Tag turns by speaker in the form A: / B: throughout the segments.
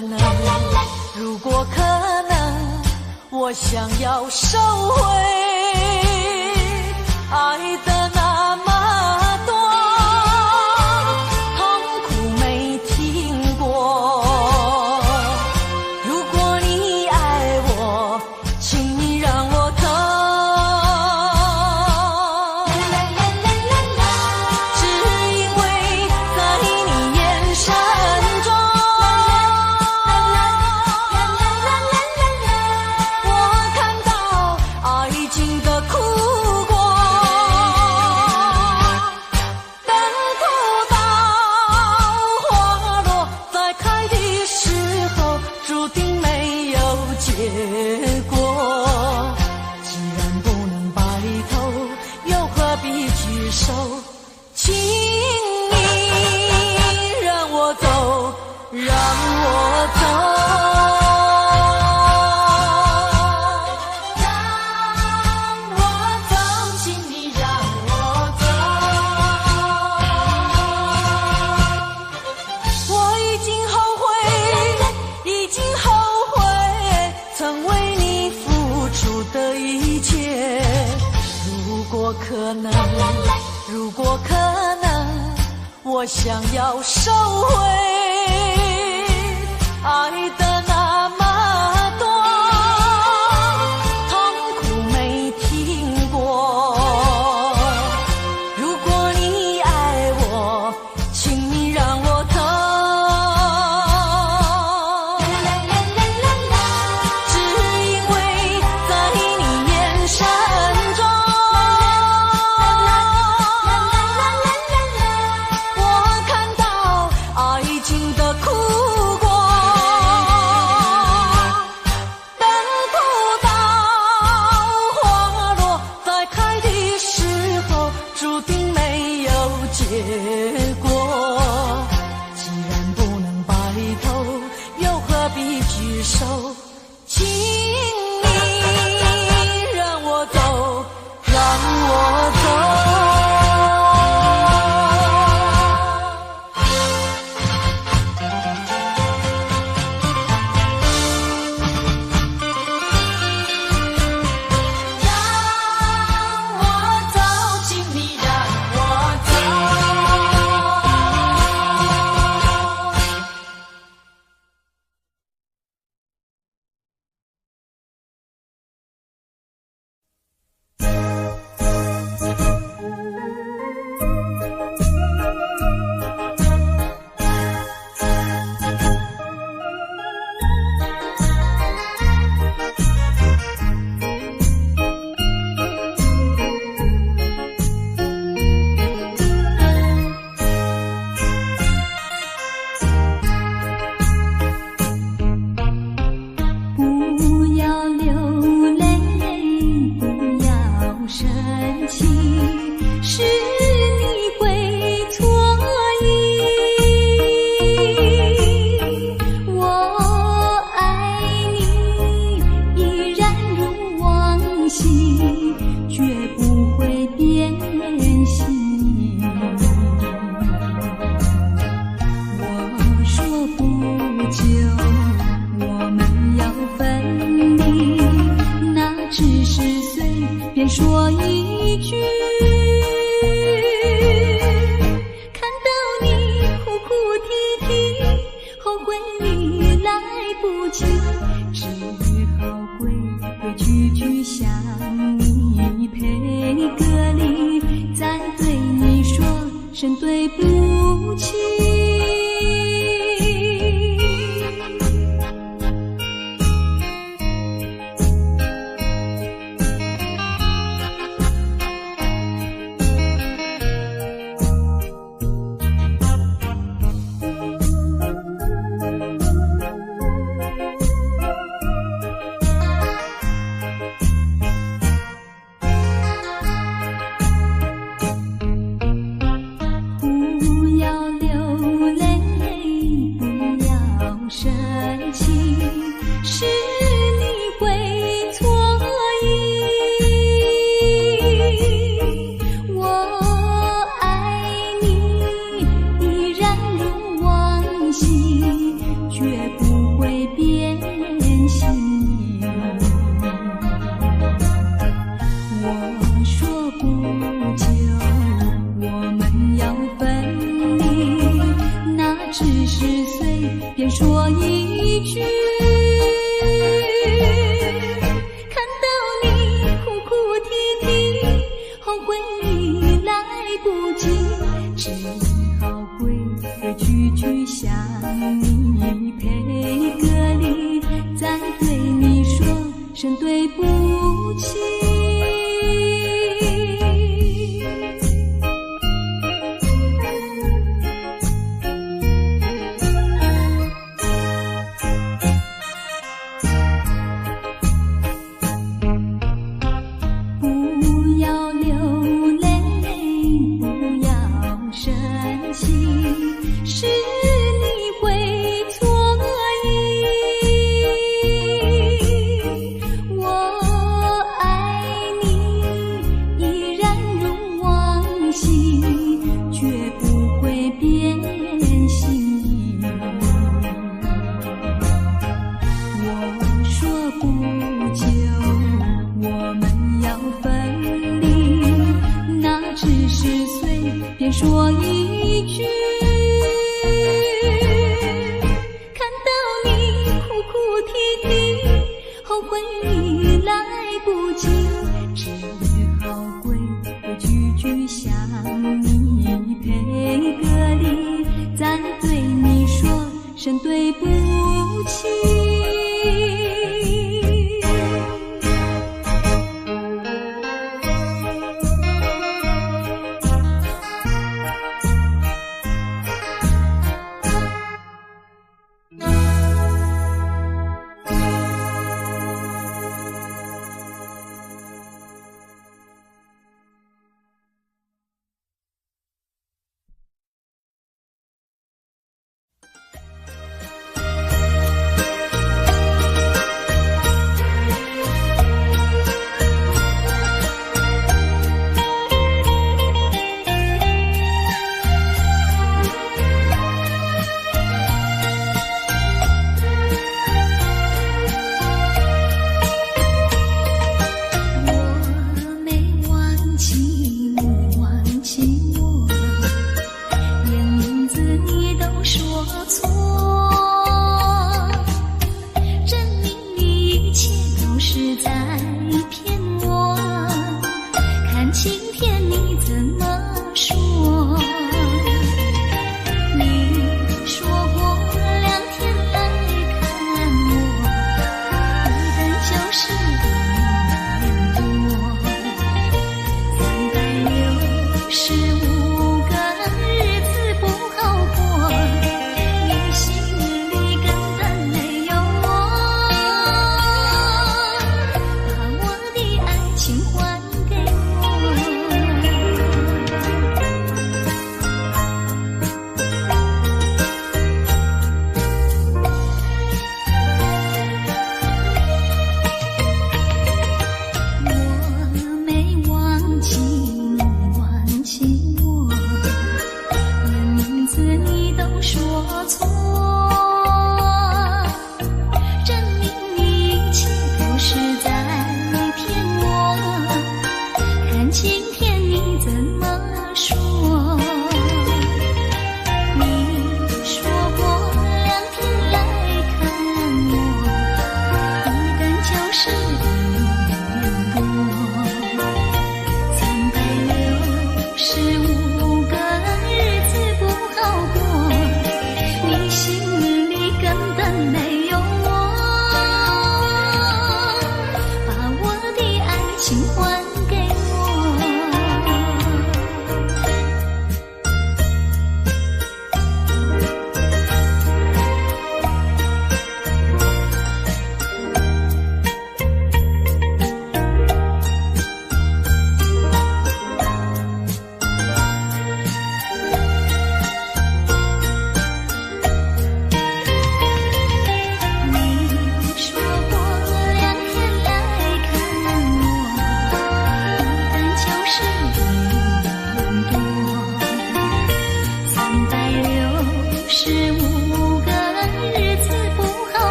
A: 能，如果可能，我想要收回爱的那么多，痛苦没听过。如果你爱我，请你让我走。只因为在你眼神中，我看到爱情的苦果。等不到花落再开的时候，注定没有结果。既然不能白头，又何必举手？请你让我走，让我走。让我走，请你让我走。我已经后悔，已经后悔曾为你付出的一切。如果可能，如果可能，我想要收回爱的那么多，痛苦没听过。如果你爱我，请你让我走。只因为在你眼神中，我看到爱情的苦果。等不到花落再开的时候，注定没有结果。既然不能白头，又何必举手？请你让我走，让我走。让我走，请你让我走。
B: 不要流泪，不要生气，是你会错意。我爱你，依然如往昔，绝不会变心。我说不久我们要分离，那只是随便说一句。看到你哭哭啼啼，后悔你来不及，只好规规矩矩向你赔个礼，再对你说声对不起。不要流回你来不及，只好规规矩矩向你赔个礼，再对你说声对不起。说一句，看到你哭哭啼啼，后悔你来不及，只好规规矩矩向你赔个礼，再对你说声对不起。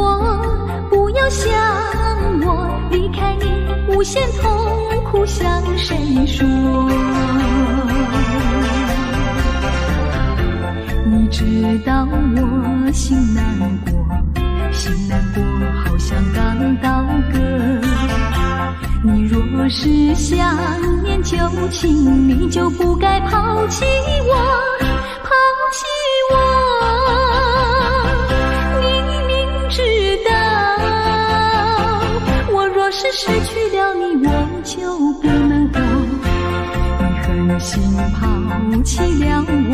B: 我，不要想我，离开你无限痛苦向谁说？你知道我心难过，心难过好像刚到歌。你若是想念旧情，你就不该抛弃我，抛弃我。你明知道，我若是失去了你，我就不能活。你狠心抛弃了我，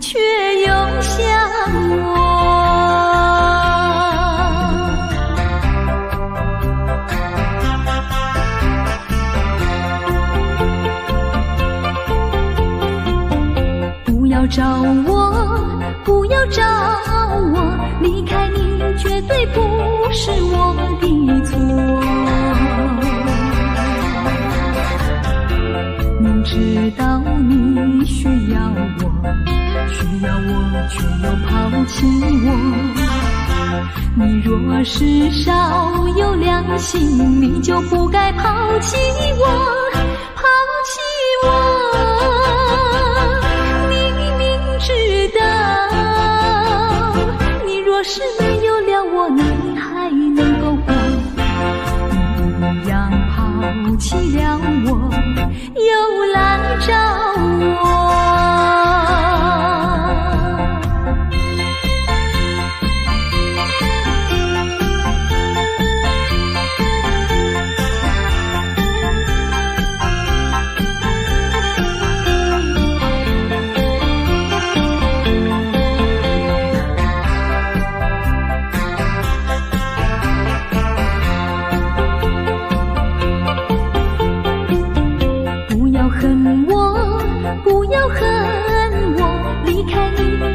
B: 却又想我。不要找我，不要找我，离开你绝对不是我的错。明知道你需要我，需要我却又抛弃我。你若是少有良心，你就不该抛弃我，抛弃我。知道，你若是没有了我，你还能够活。你一样抛弃了我，又来找我。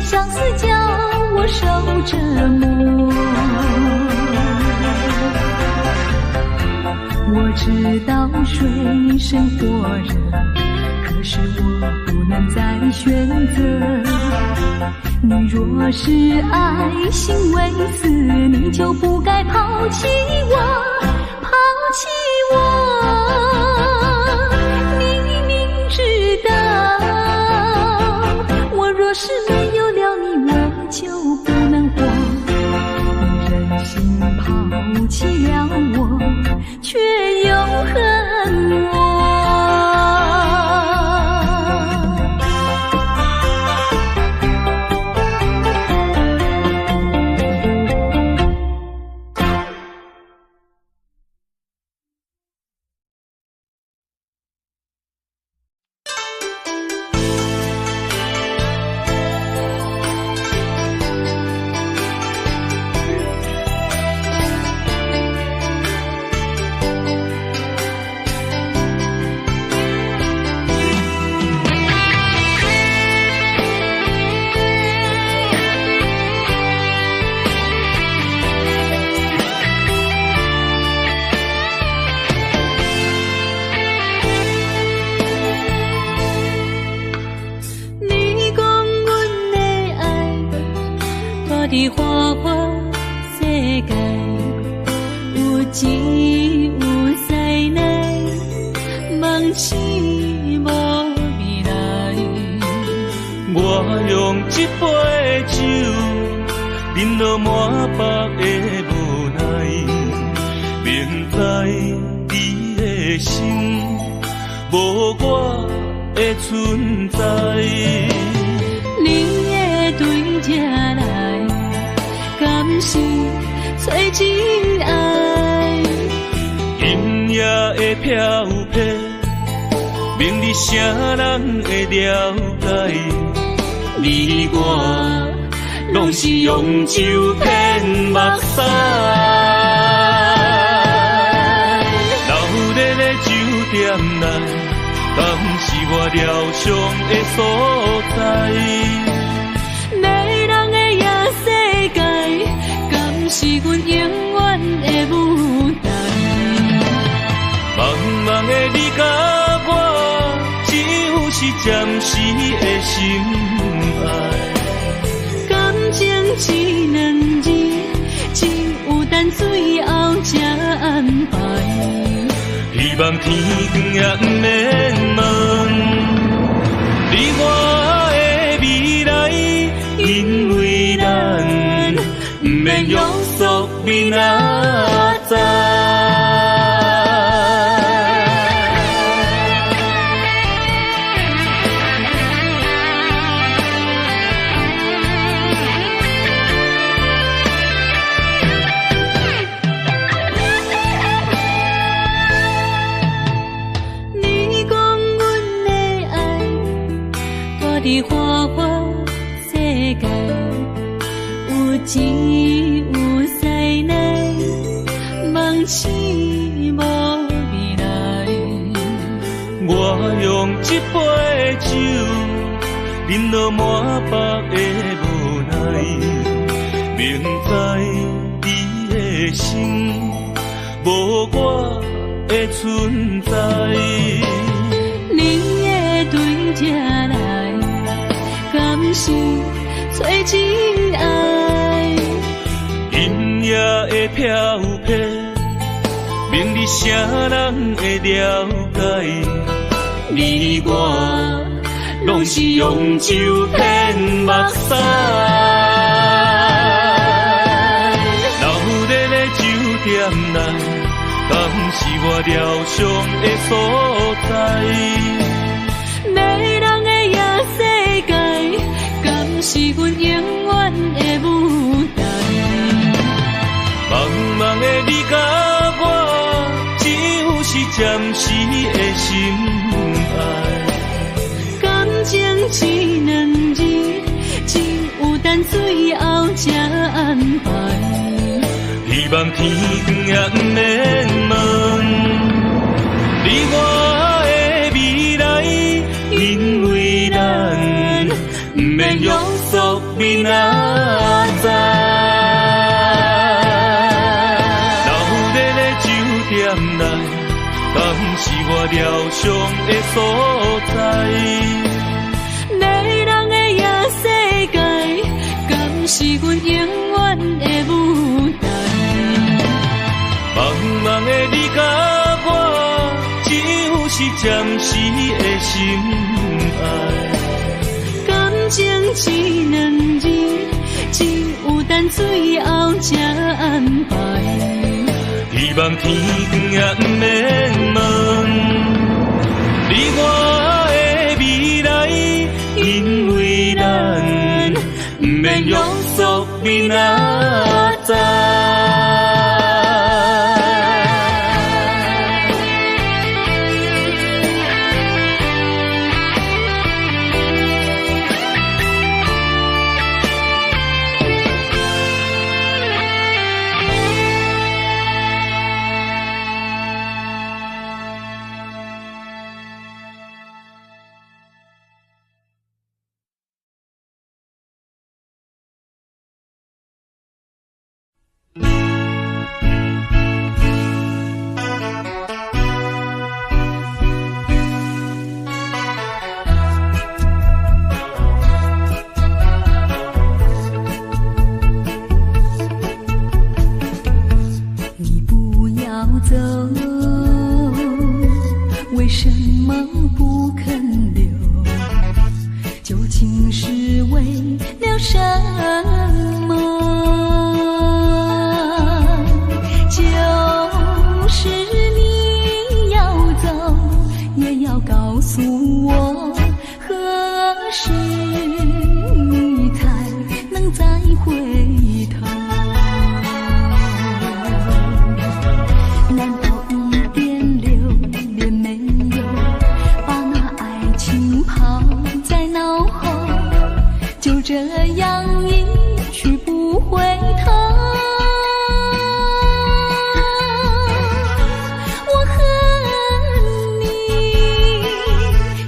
B: 相思叫我受折磨，我知道水深火热，可是我不能再选择。你若是爱心为此，你就不该抛弃我，抛弃我。你明知道，我若是没有了你，我就不能活。你忍心抛弃了我，却又恨我。的花花世界，有钱有才能，梦醒无未来。我用一杯酒，饮落满腹的无奈，明知你的心无我的存在。你的对这来，敢是找真爱？音乐的飘飘，明日啥人会了解？你我拢是用酒骗目屎，流热的酒店内，敢是我疗伤的所在？迷人的夜世界，敢是阮永远的舞台？茫茫的你甲我，只有是暂时的心爱。感情只两字，只等最后才安排。
C: 希望天光也不免问，你我的未来，因为咱不免约束明仔载。
B: 在花花世界，有钱有势内，梦醒无未来。
C: 我用一杯酒，饮落满腹的无奈，明知伊的心无我的存在。
B: 你的对这来。敢是找真爱？
C: 音乐的飘飘，明日啥人会了解？你我拢是用酒骗目屎，留在咧酒店内，敢是我疗伤的所在？
B: 迷人的夜世界。是阮永远的舞台。
C: 茫茫的你甲我，只有是暂时的心爱。
B: 感情只两字，只有等最后才安排。
C: 希望天光也不免问，你我的未来，因为咱不免约束明仔载。留在咧酒店内，敢是我疗伤的所在？
B: 迷人的夜世界，敢是阮永远的舞台？
C: 茫茫的你甲我，只有是暂时的心爱。感情只两字，只有等最后才安排。希望天光也不免问，你我的未来，因为咱不免约束明仔载。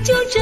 B: 就这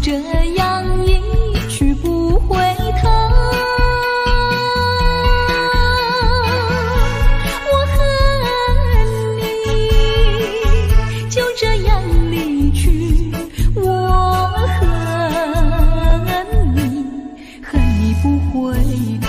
B: 这样一去不回头。我恨你就这样离去，我恨你不回头。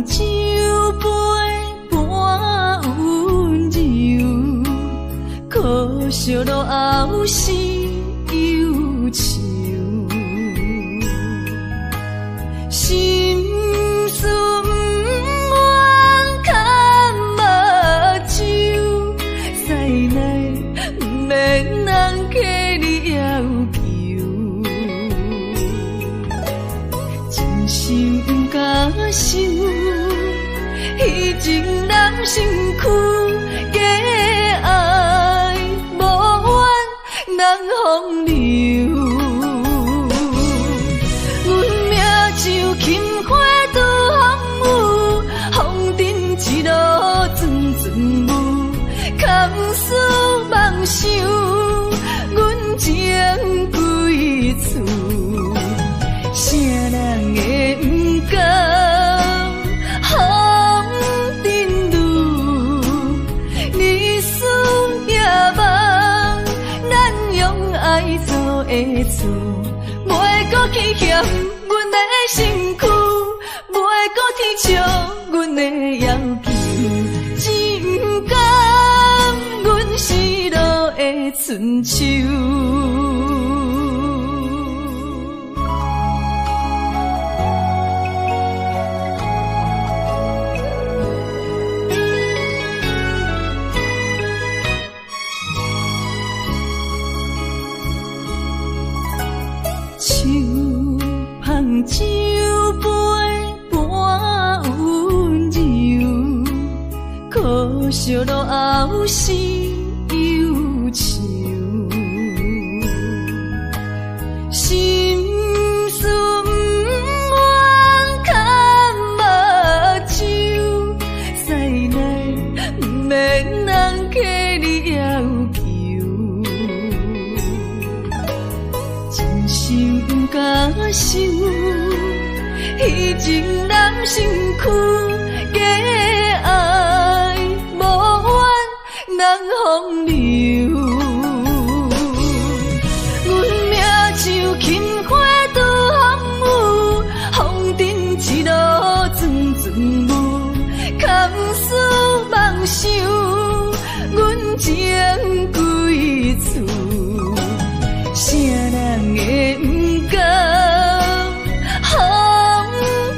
B: 酒杯半温柔，可惜落后是忧愁。心事不愿牵目睭，使来不免人客你要求。真心不敢想，彼情难身躯，假爱无缘人风流。阮命像轻花拄风雨，风尘一路阵阵雾，堪思梦想，阮情归厝。啥人会不甘风尘路？日思夜梦，咱用爱做的厝，袂搁去嫌阮的身躯，袂搁提笑阮的要求，只不甘阮失落的春秋。手捧酒杯半温柔，可惜落后是忧愁。心事不愿牵目睭，使来不免人客你要求。真心不敢想，彼情难身躯，假爱无缘人风流。阮命像轻花拄风雨，风尘一路阵阵雾，堪思梦想，阮情归厝。啥人会不甘风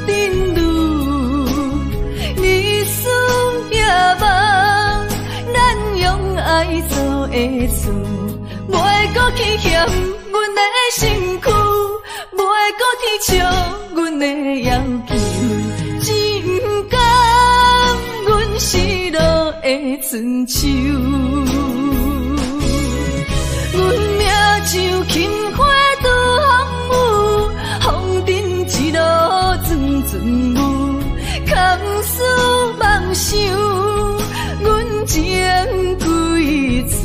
B: 尘路？日思夜梦，咱用爱做的厝，袂搁去嫌阮的身躯，袂搁提笑阮的要求，只不甘阮失落的春秋。阮命像轻花拄风雨，风尘一路阵阵雾，堪思梦想，阮情归厝。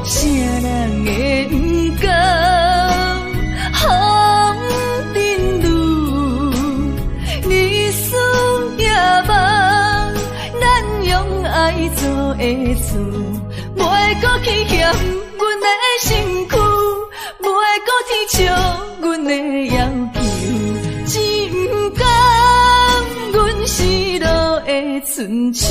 B: 啥人会不甘风尘路？日思夜梦，咱用爱做的厝，袂搁去嫌阮的身躯，袂搁提笑阮的要求，只不甘阮失落的春秋。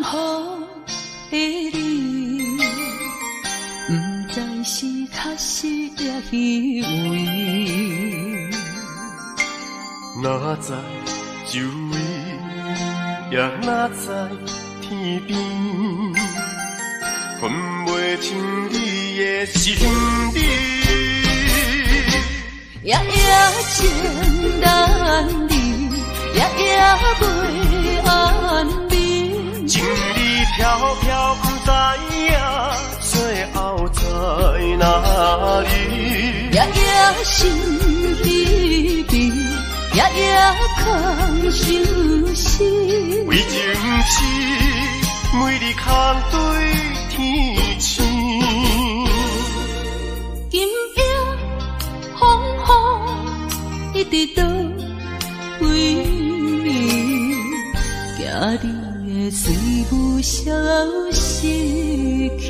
B: 含糊的你，不知是确实也虚伪。
D: 哪知周围，也哪知天边，分袂清你的心理。
B: 夜夜情难离，夜夜袂安眠。
D: 情理飘飘，不知影最后在哪里。
B: 夜夜心悲悲，夜夜空相思。
D: 为情痴，每日空对天星。
B: 今夜风雨一直倒为你，惊你的随不消失去。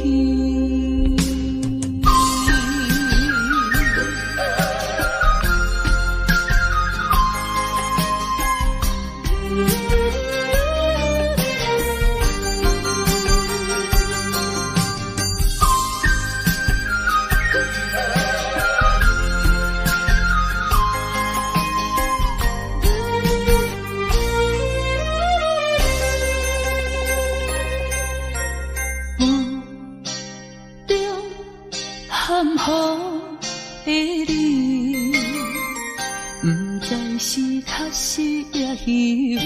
B: 含糊的你，不知是确实也虚伪。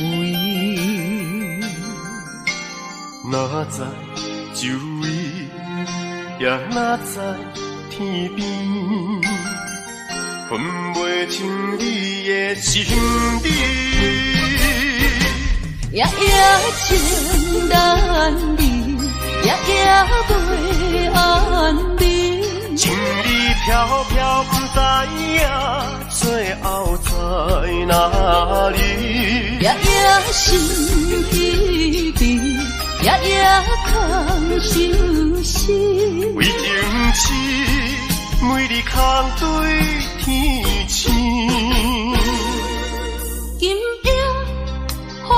D: 哪知周围，也哪知天边，分袂清你的心理。
B: 夜夜情难离，夜夜袂安眠。
D: 情理飘飘，不知影最后在哪里。
B: 夜夜心悲悲，夜夜空相思。
D: 为情痴，每日空对天星。
B: 今夜风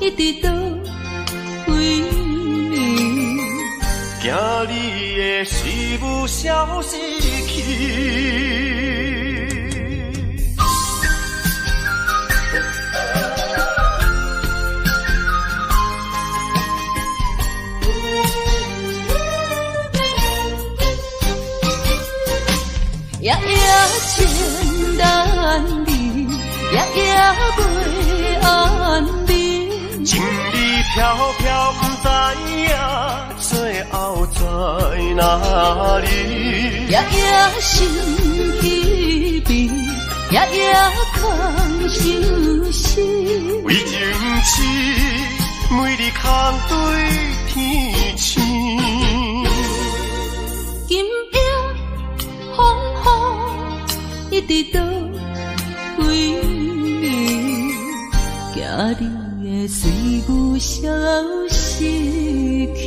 B: 雨一直倒为你，
D: 惊你的随不消失去。
B: 夜夜情难离，夜夜袂安眠。
D: 情理飘飘，不知影最后在哪里。
B: 夜夜心悲悲，夜夜空相思。
D: 为情痴，每日空对天星。
B: 今夜风雨一直倒为你，惊你的随不消失去。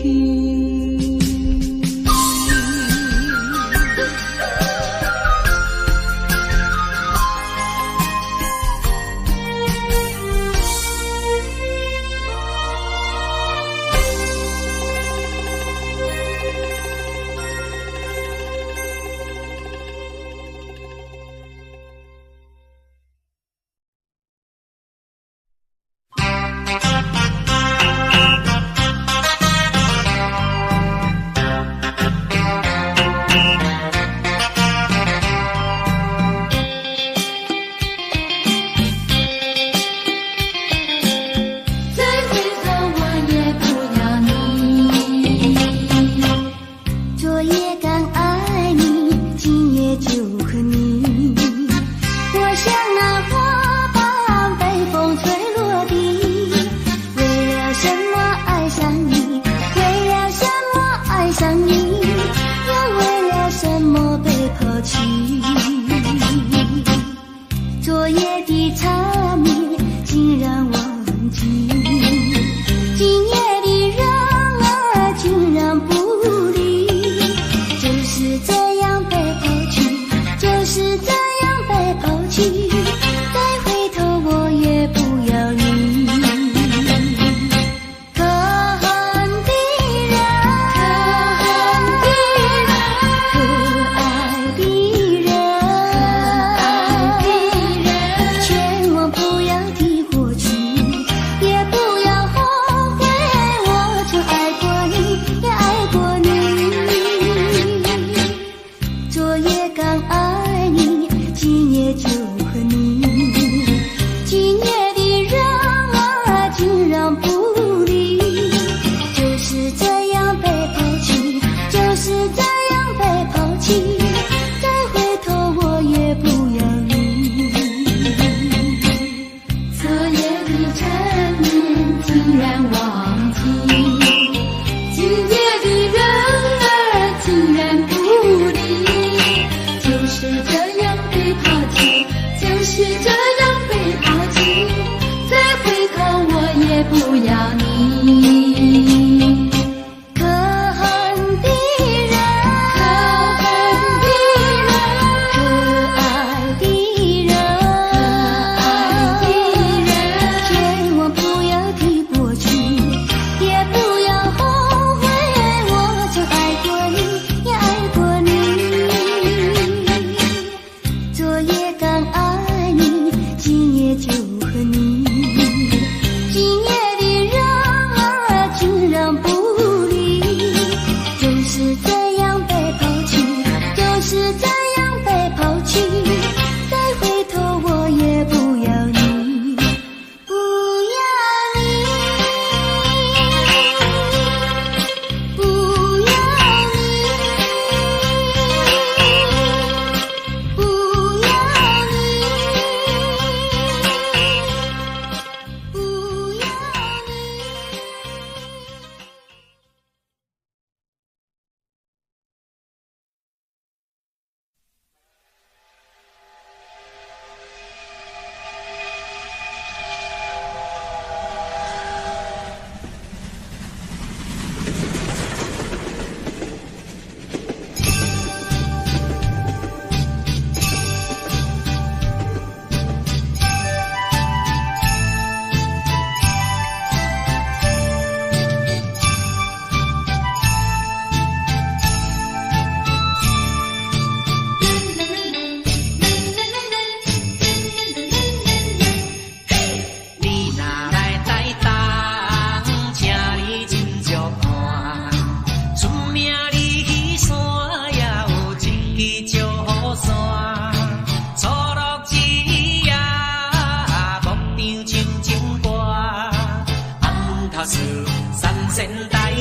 E: 山仙台，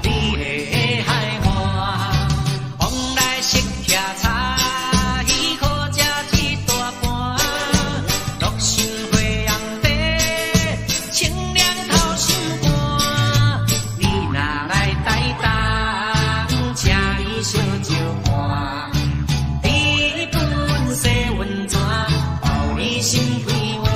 E: 你的海岸，往来色骑茶，喜好食一大盘，乐心花阳地，清凉透心肝。你若来台东，请你烧酒看，你本色温泉，予你心开换。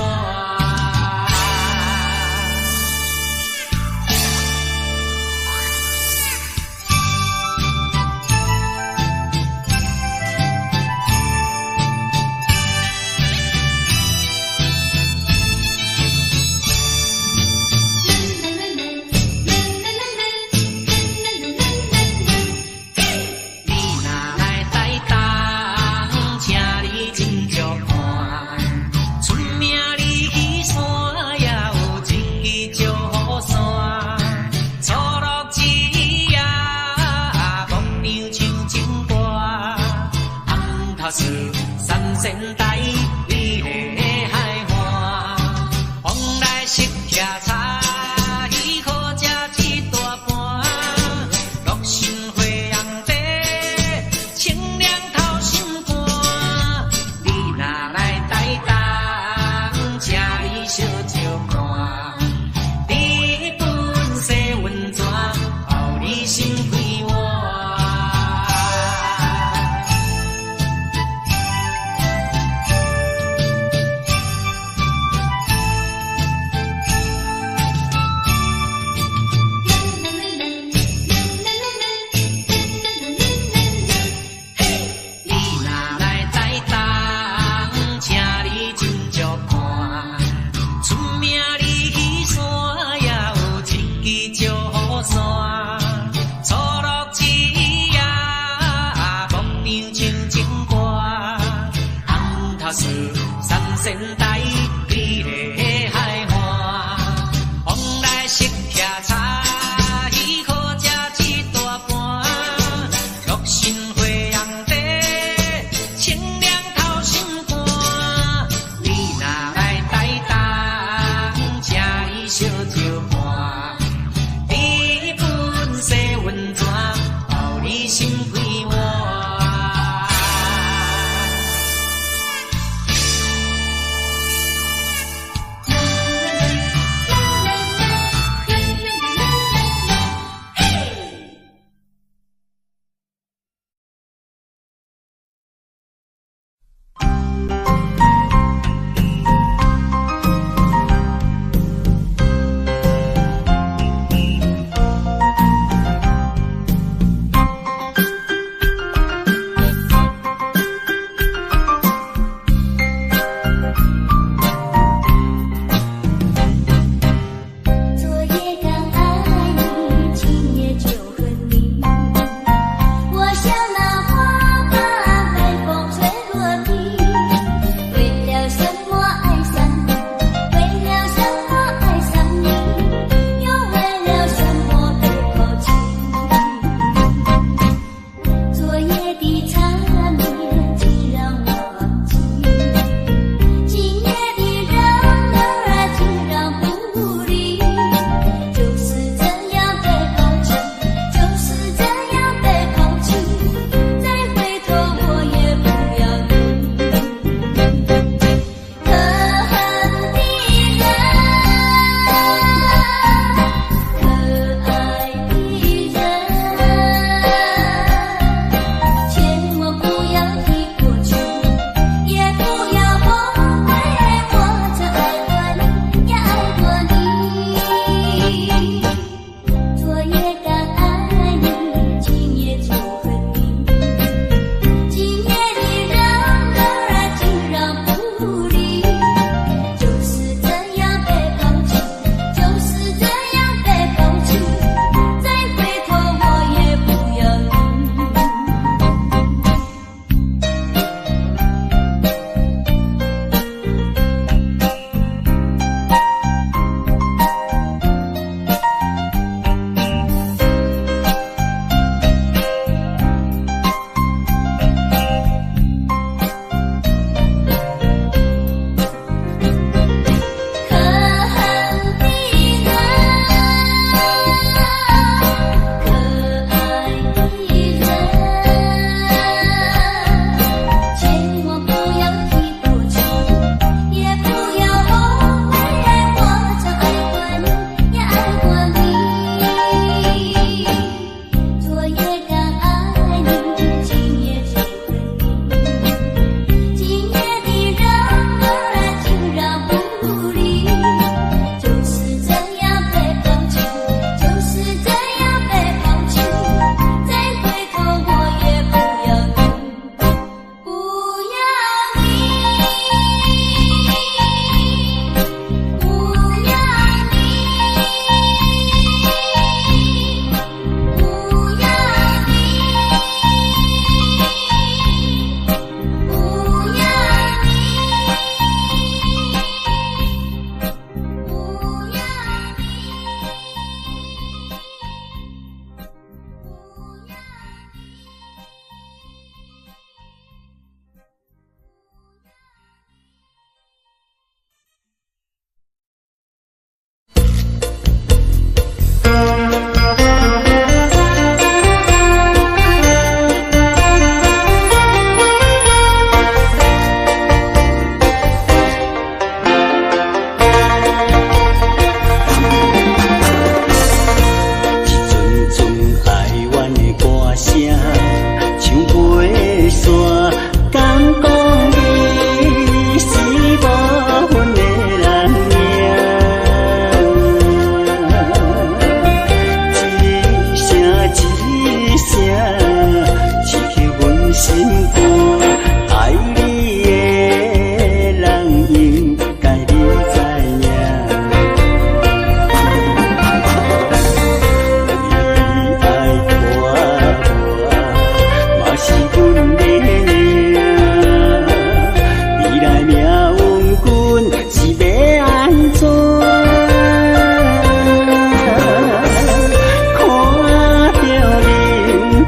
E: 山仙台，你的海岸，往来色骑茶，喜好食一大盘，乐心花阳地，清凉透心肝。你若来台东，请你烧酒看，你本色温泉，予你心开换。山仙台，你的海岸，往来色骑茶，喜好食一大盘，乐心花阳地，清凉透心肝。你若来台东，请你烧酒看，你本色温泉，予你心开换。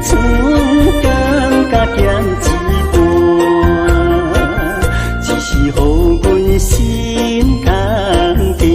F: 厝甘甲咸一半，只是予阮心空定。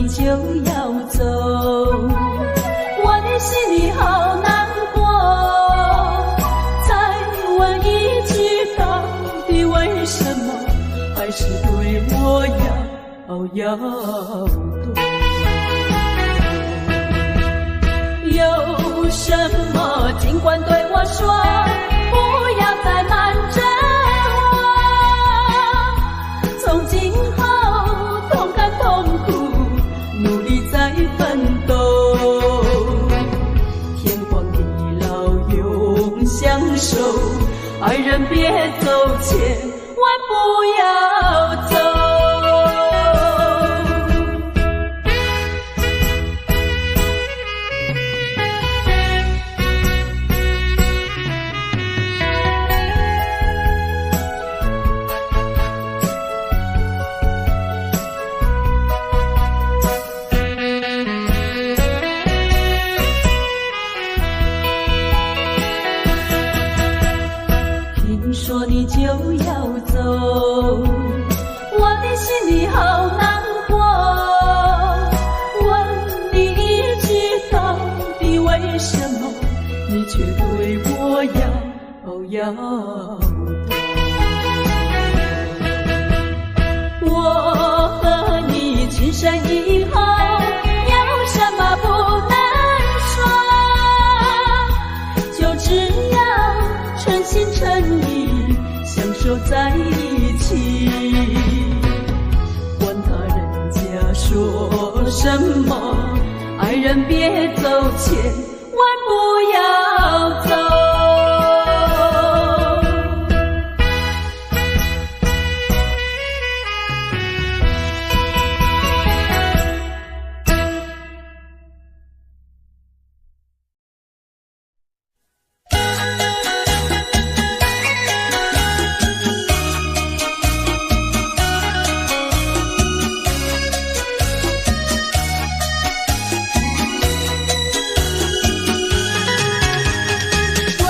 B: 你就要走，我的心里好难过。再问一句，到底为什么还是对我要躲？有什么尽管对我说，不要再瞒着我。从今后同甘同苦，努力再奋斗。天荒地老永相守，爱人别走，千万不要走。说你就要走，我的心里好难过。问你一句，到底为什么你却对我要躲？我和你情深以后，有什么不能说？就只要诚心诚意相守在一起，管他人家说什么，爱人别走，千万不要走。我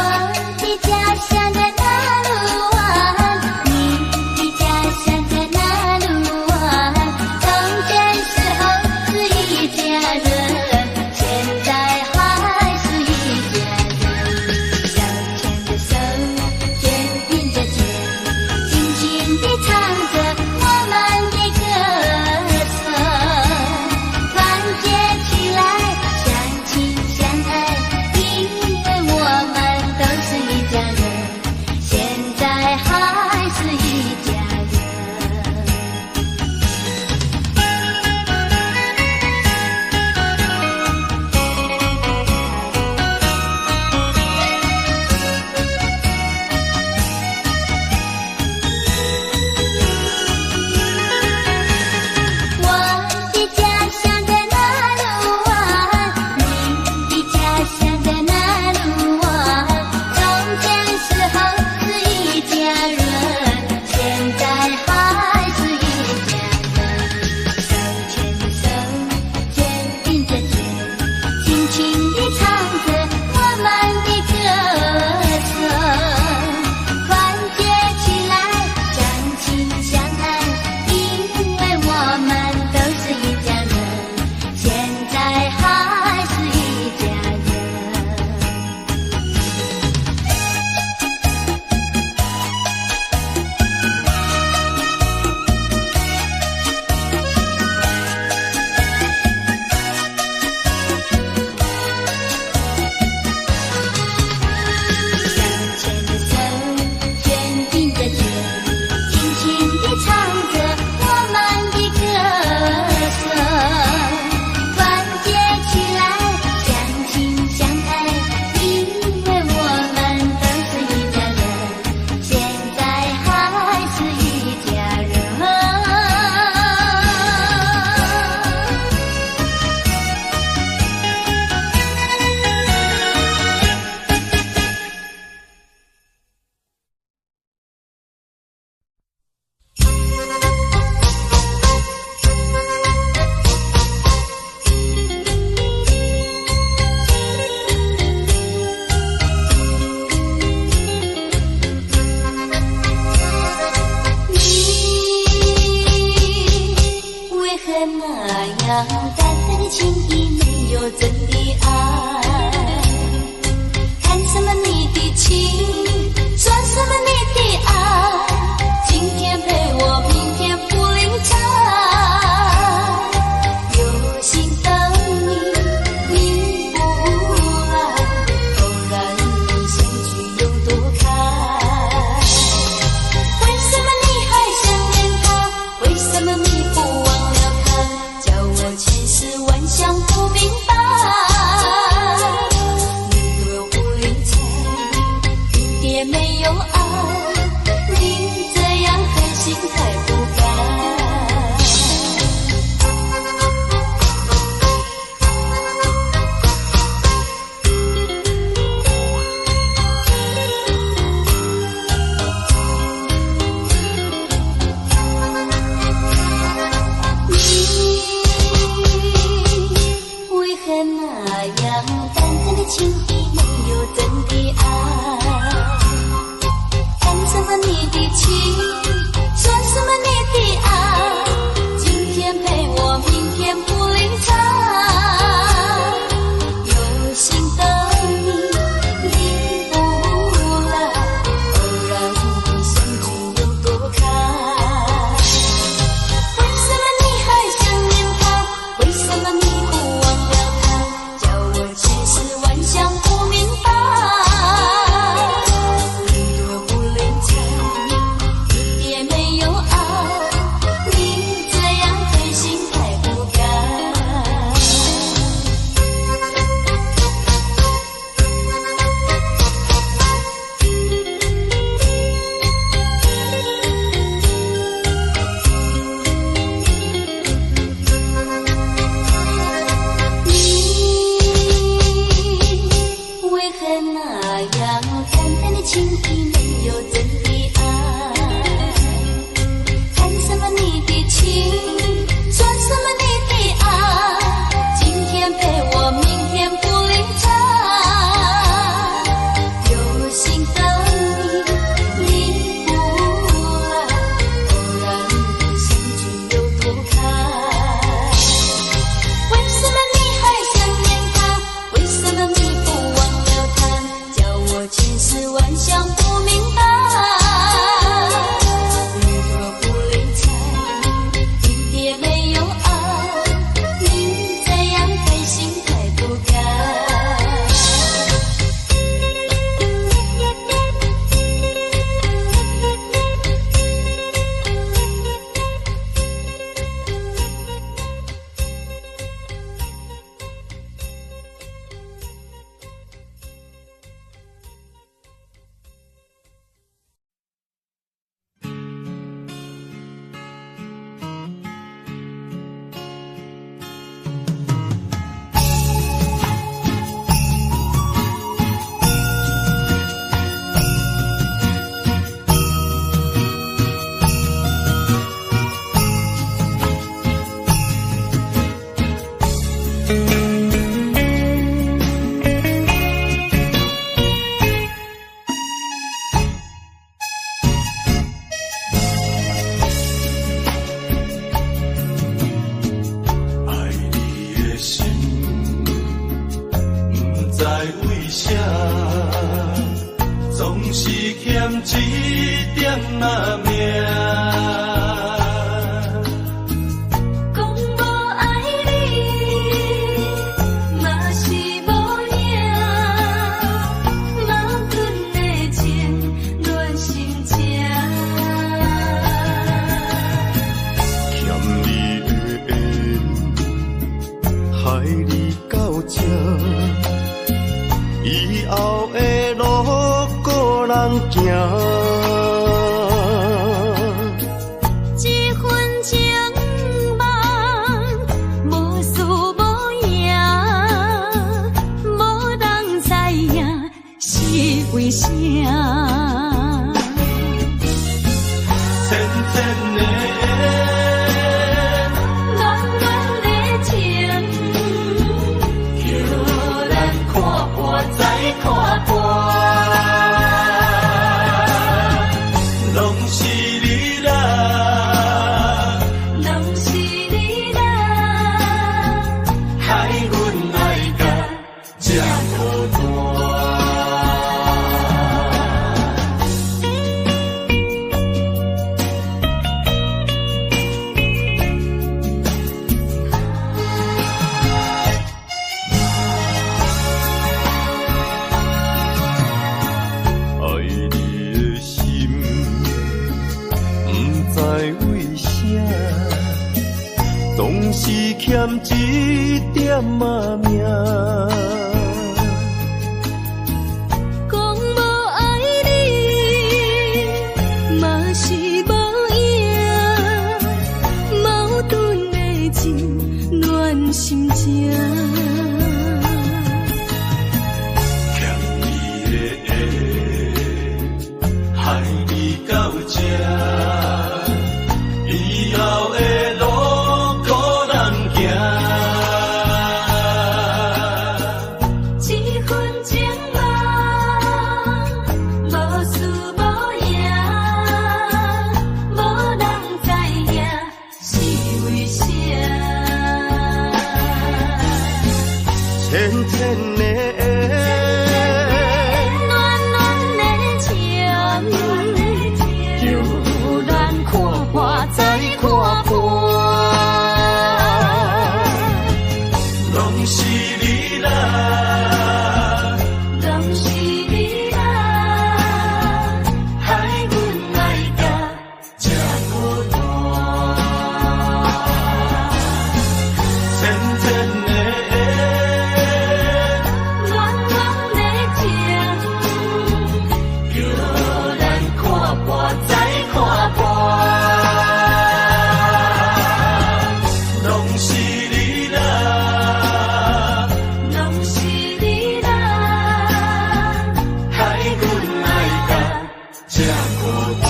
B: 点没有爱，你这样狠心太不该。你为何那样淡淡的情意，没有真的爱？谈什么你的情，说什么你的爱？今天陪我，明天不理睬。有心的你，你不来，偶然的相聚有多开？为什么你还想念他？为什么你不忘了他？叫我千思万想不明白。你若不理睬，一点没有爱，你这样狠心太不该。你为何那样淡淡的情意，没有真的爱？谈什么你的情，说什么你的爱？今天陪我，明天不理睬。有心的你，你不来，偶然的相聚有多开？为什么你还想念他？为什么你不忘了他？叫我千思万想不明白。你若不理睬，一点没有爱，你这样狠心太不该。
D: 爱你的心，不知为啥，总是欠一点仔命。
B: 讲无爱你，嘛是无影，矛盾的情乱心情。
D: 欠你的缘，害你到这，以后的路个人行。
B: 这份情梦无输无赢，无人知影是为啥。
D: 浅浅的
B: 暖暖的情，叫咱看破再看破。
D: 拢是你啦，
B: 拢是你啦，
D: 害阮爱甲这孤单。爱你的心，不知为啥，总是欠一点仔命。
B: 讲无爱你，心情。
C: 欠你的，害你到这，以后的路孤人行。
B: 这份情啊，无输无赢，无人知影是为啥。
D: 浅浅的
B: 暖暖的情，叫咱看破再看破。
C: 拢是你啦，
B: 拢是你啦，害阮爱甲这孤单。
C: 浅浅的
B: 暖暖的情，叫咱看破再看破。
C: 拢是你啦，
B: 拢是你啦，
C: 害阮爱甲这孤单。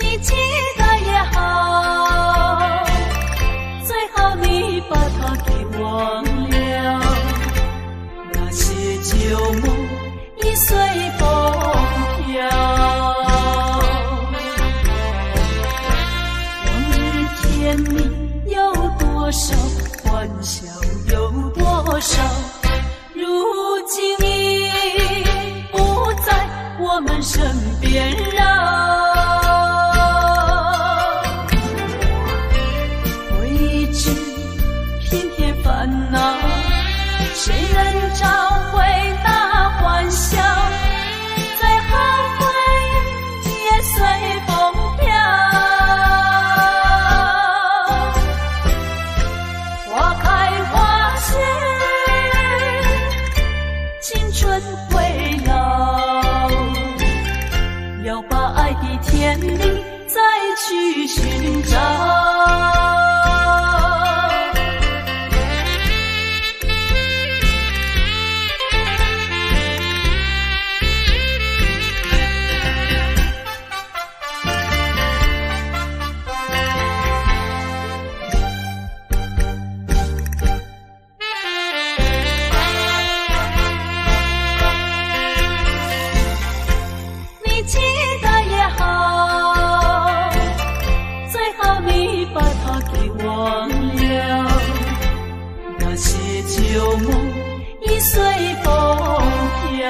B: 你期待也好，最好你把它给忘了。那些旧梦已随风飘，往日甜蜜有多少，欢笑有多少，如今已不在我们身边绕。偏偏烦恼，谁能找回那欢笑？最后回忆也随风飘。花开花谢，青春会老，要把爱的甜蜜再去寻找。你期待也好，最好你把它给忘了。那些旧梦已随风飘，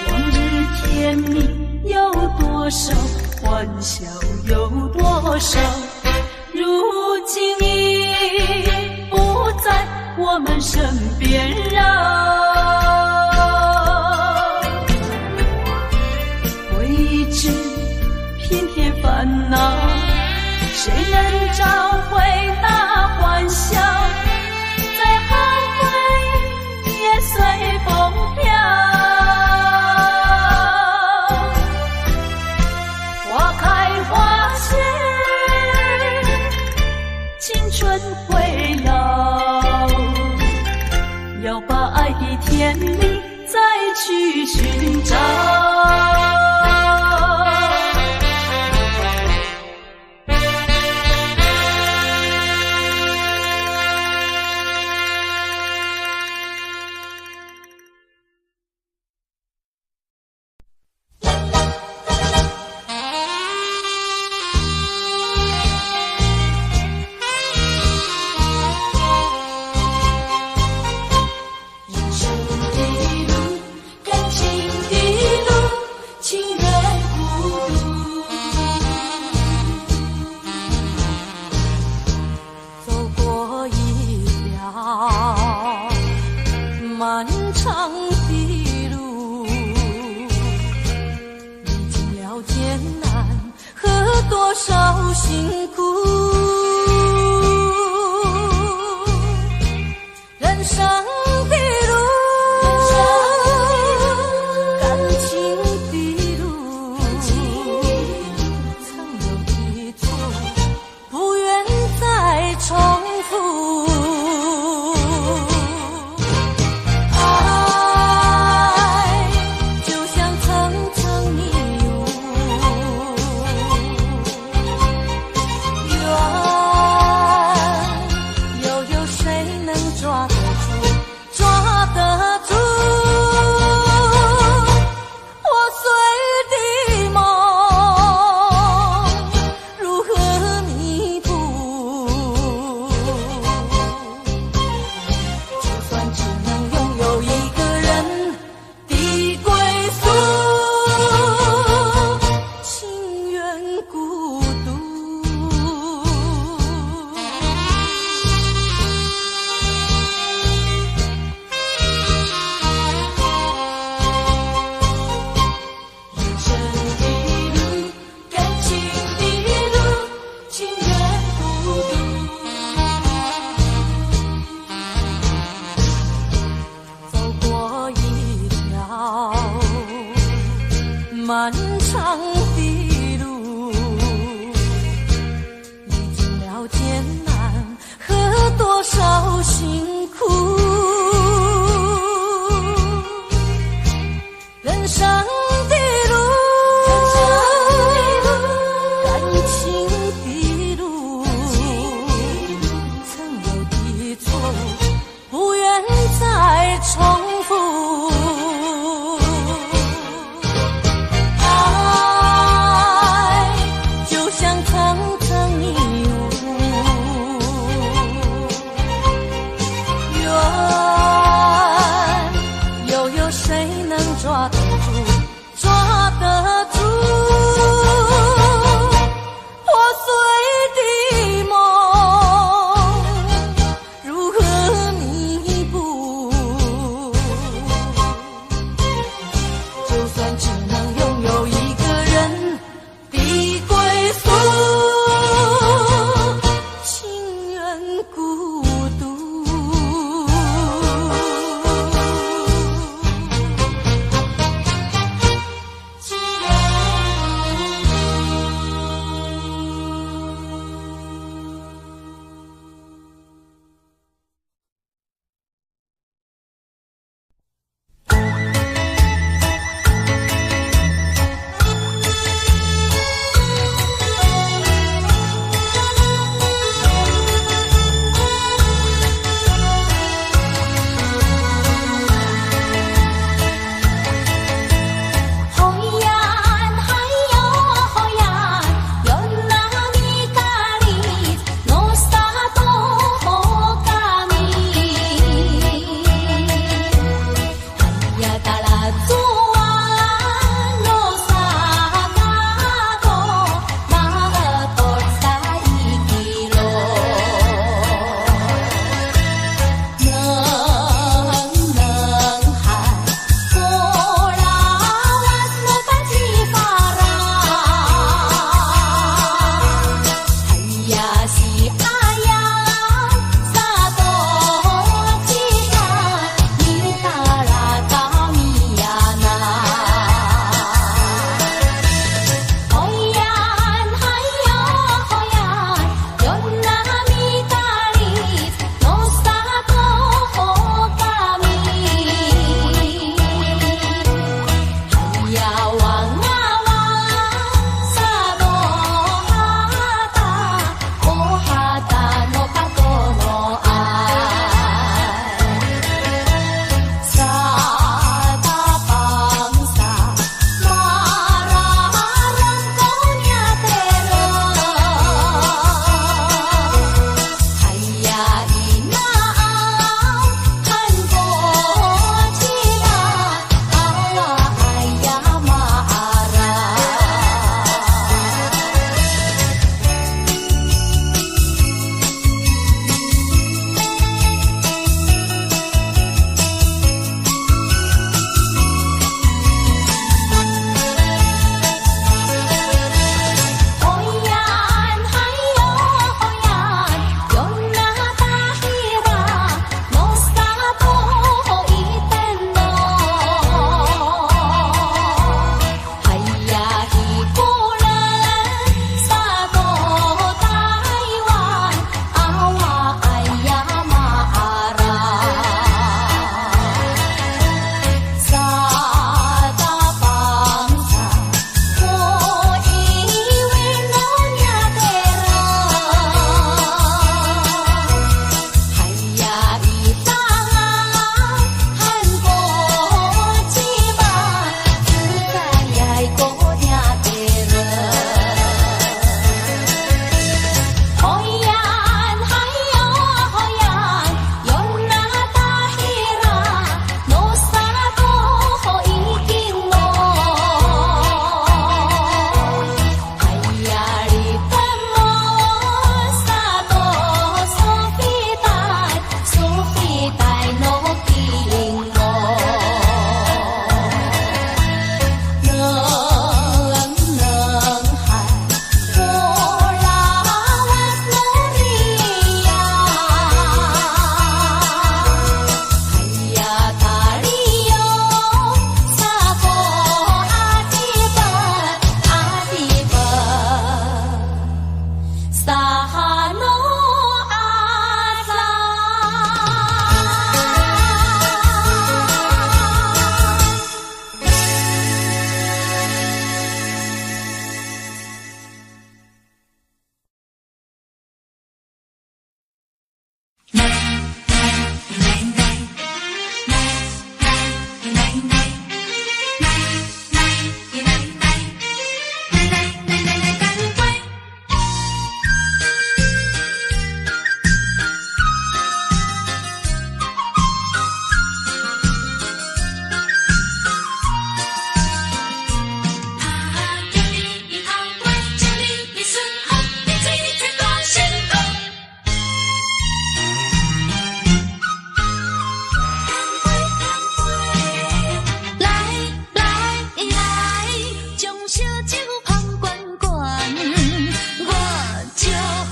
B: 往日甜蜜有多少，欢笑有多少，如今已不在我们身边绕。偏偏烦恼，谁能找回那欢笑？最后回忆也随风飘。花开花谢，青春会老，要把爱的甜蜜再去寻找。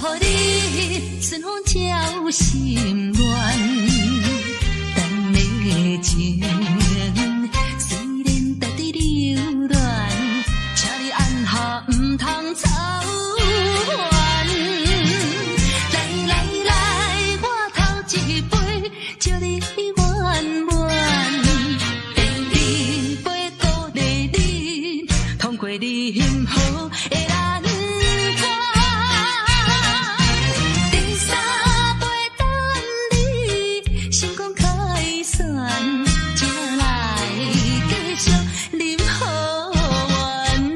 B: 予你顺风照心愿，等的情虽然在伫流乱，请你按下唔通操烦。来来来，我头一杯，祝你圆满。第二杯鼓励你，通过你幸福的难关。第三杯等你成功开选，才来继续饮好运。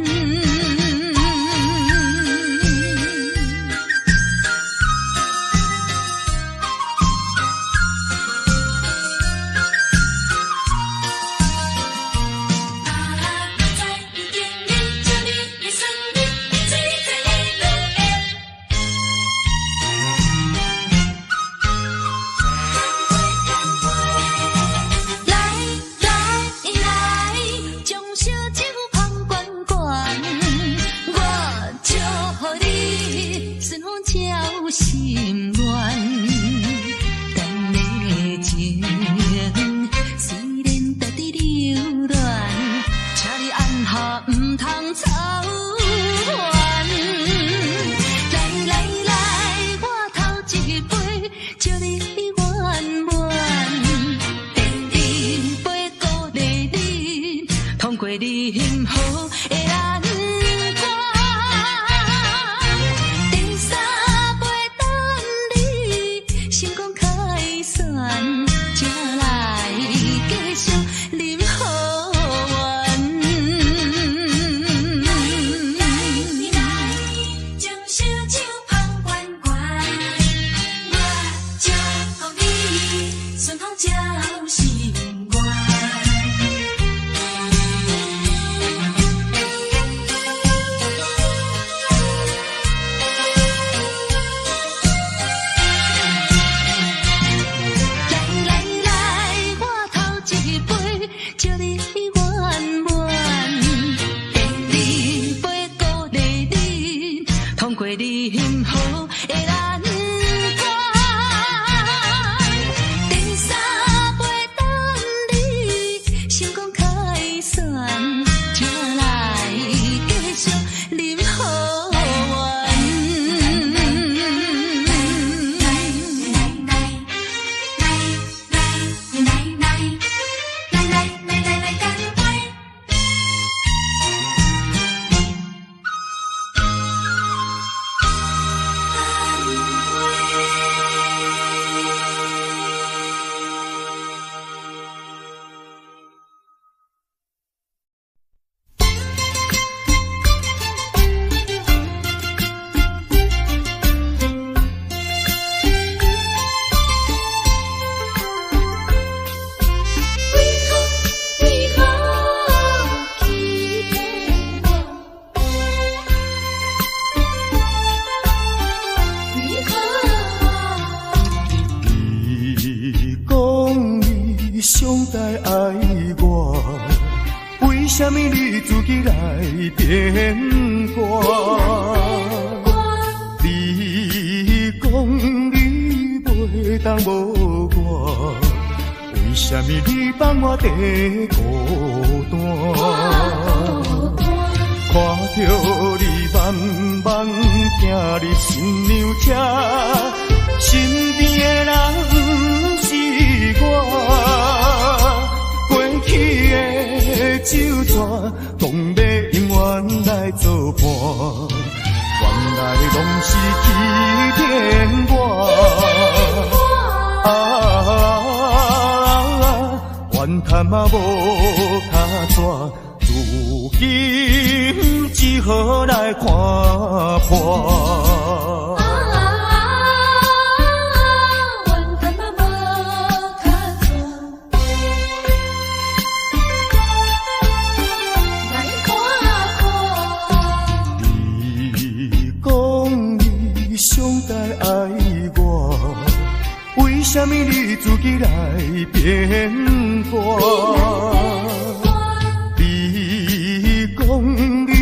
B: 心愿，等的情虽然在伫流乱，请你按下唔通操烦。来来来，我头一杯，祝你圆满。第二杯鼓励你，通过你幸福的难关。才来继续饮好运。你来将小酒捧圆圆，我祝福你顺风照心愿。祝你圆满，第二杯鼓励你，通过你幸福的难关。第三杯等你成功开选，才来继续饮好运。
D: 上台爱我，为什么你自己来变卦？你讲你袂当无我，为什么你放我在孤单？看着你慢慢行入新娘车，身边的人不是我，过去的旧纸，当要永远来作伴，原来拢是欺骗我。怨叹嘛无卡纸，如今只好来看破。为什么你自己来变卦？你讲你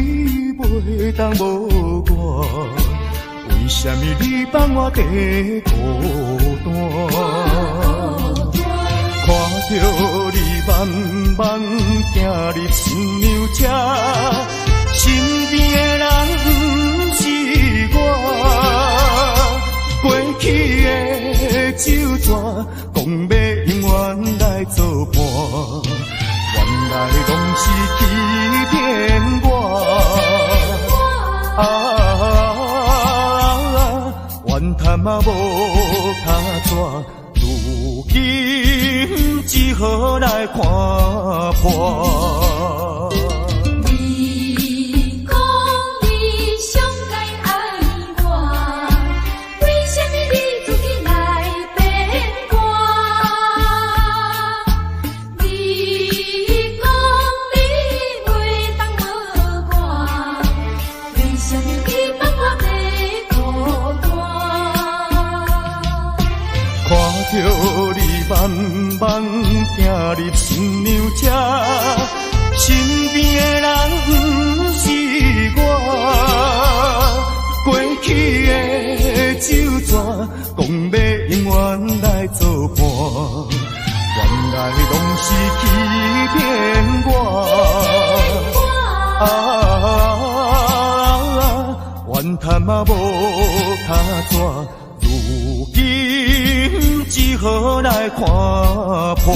D: 袂当无我，为什么你放我在孤单？看着你慢慢行入新娘车，身边的人不是我，过去的旧纸讲要永远来作伴，原来拢是欺骗我。怨叹嘛无卡纸，如今只好来看破。
B: 你讲你上该爱我，为什么你自己来变卦？你讲你袂当无我，为什么你放我在孤单？
D: 看着你慢慢行入新娘车，身边的人不是我，过去的旧纸讲要永远来作伴，原来拢是欺骗我。怨叹嘛无卡纸，如今只好来看破。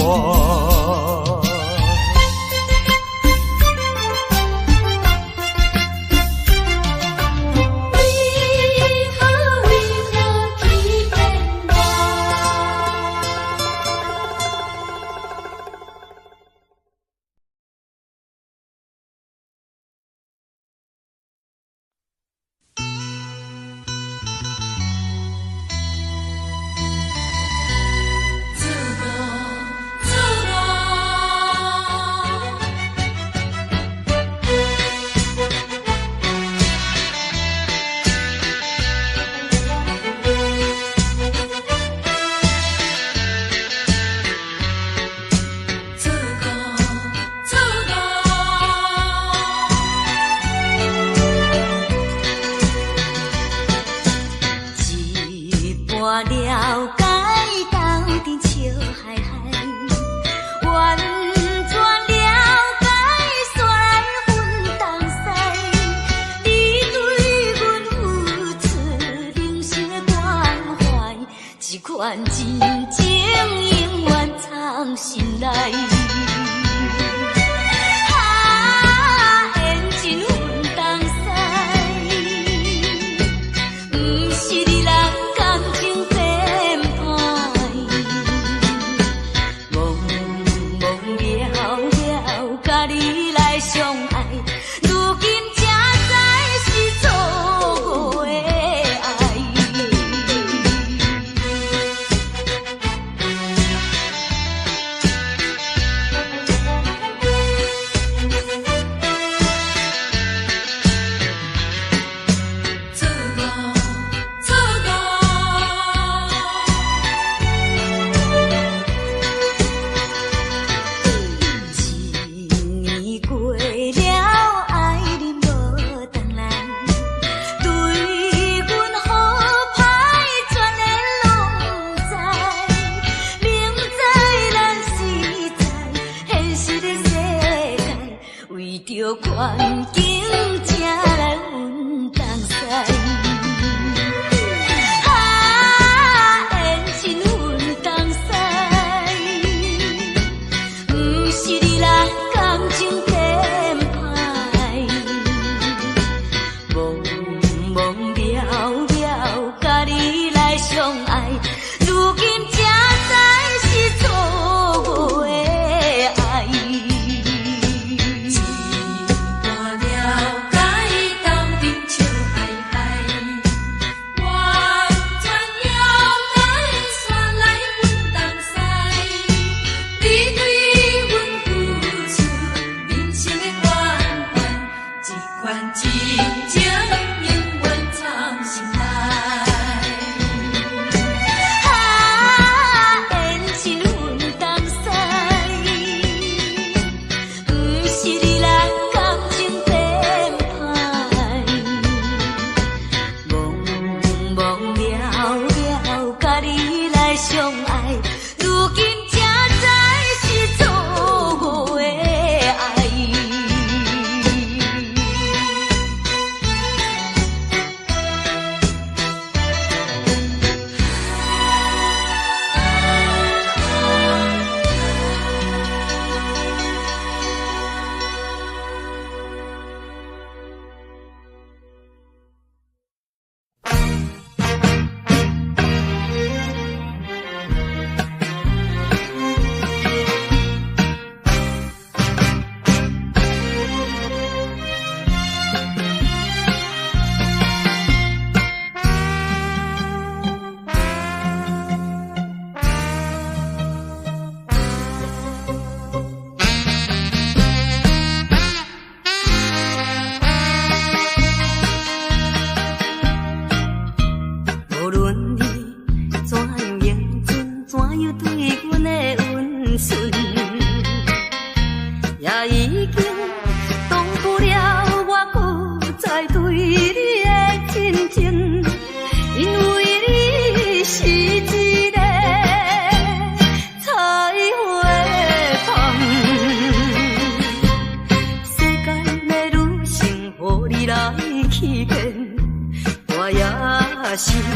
A: 是其中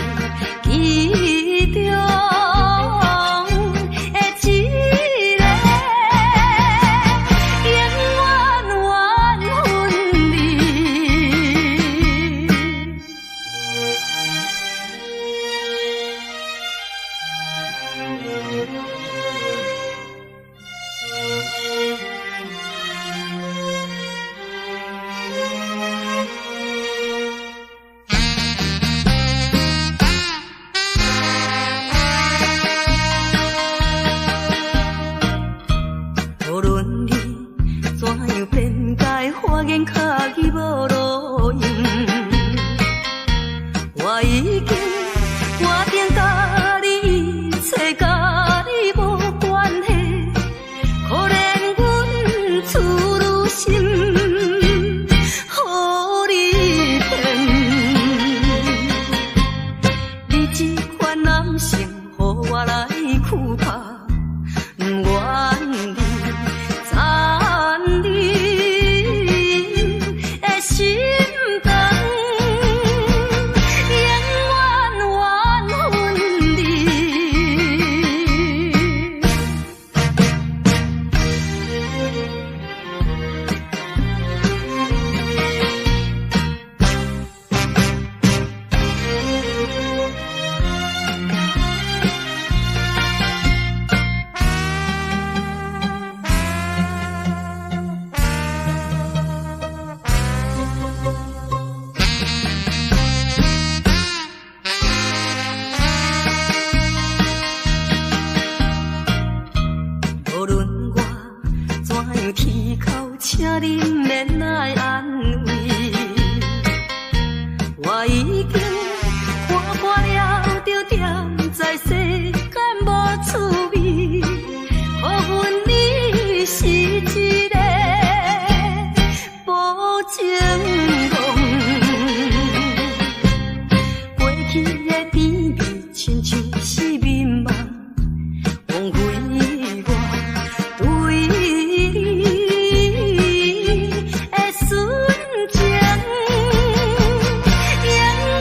A: 的一个，永远缘分无论你怎样辩解，花言巧语无路用，我已经决定甲你一切，甲你无关系。可怜阮痴女心，予你骗。你这款男性，予我来躯拍，不愿你残忍的心肠，永远缘分无论我怎样啼哭，请你免来安慰。我已经看破了，就踮在世间无趣味。可阮你是一个无情梦，过去的甜蜜亲像是眠梦，枉费我对你的纯情，永远缘分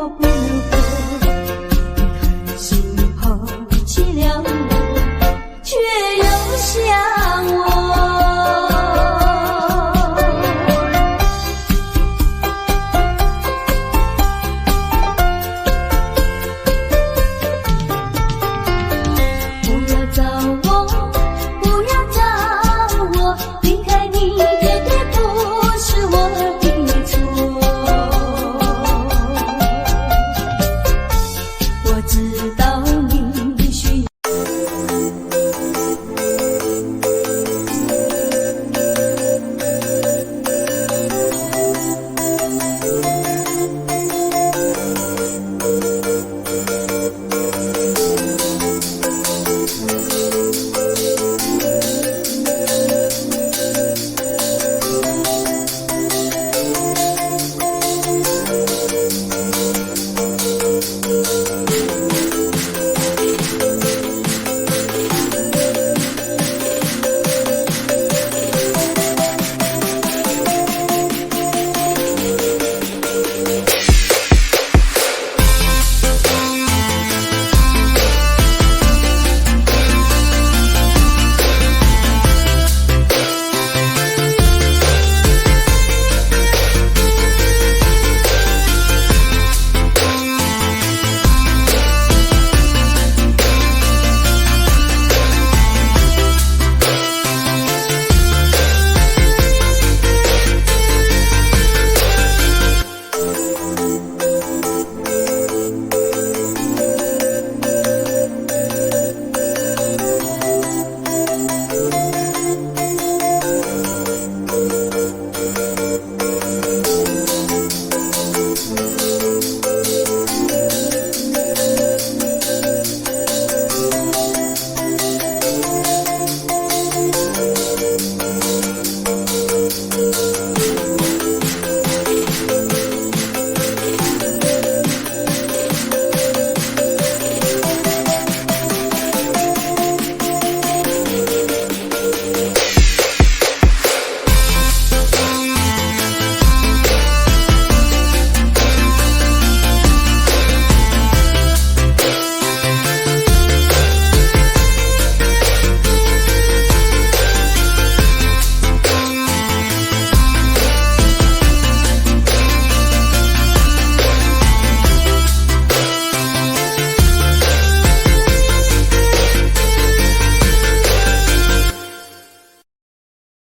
B: 我不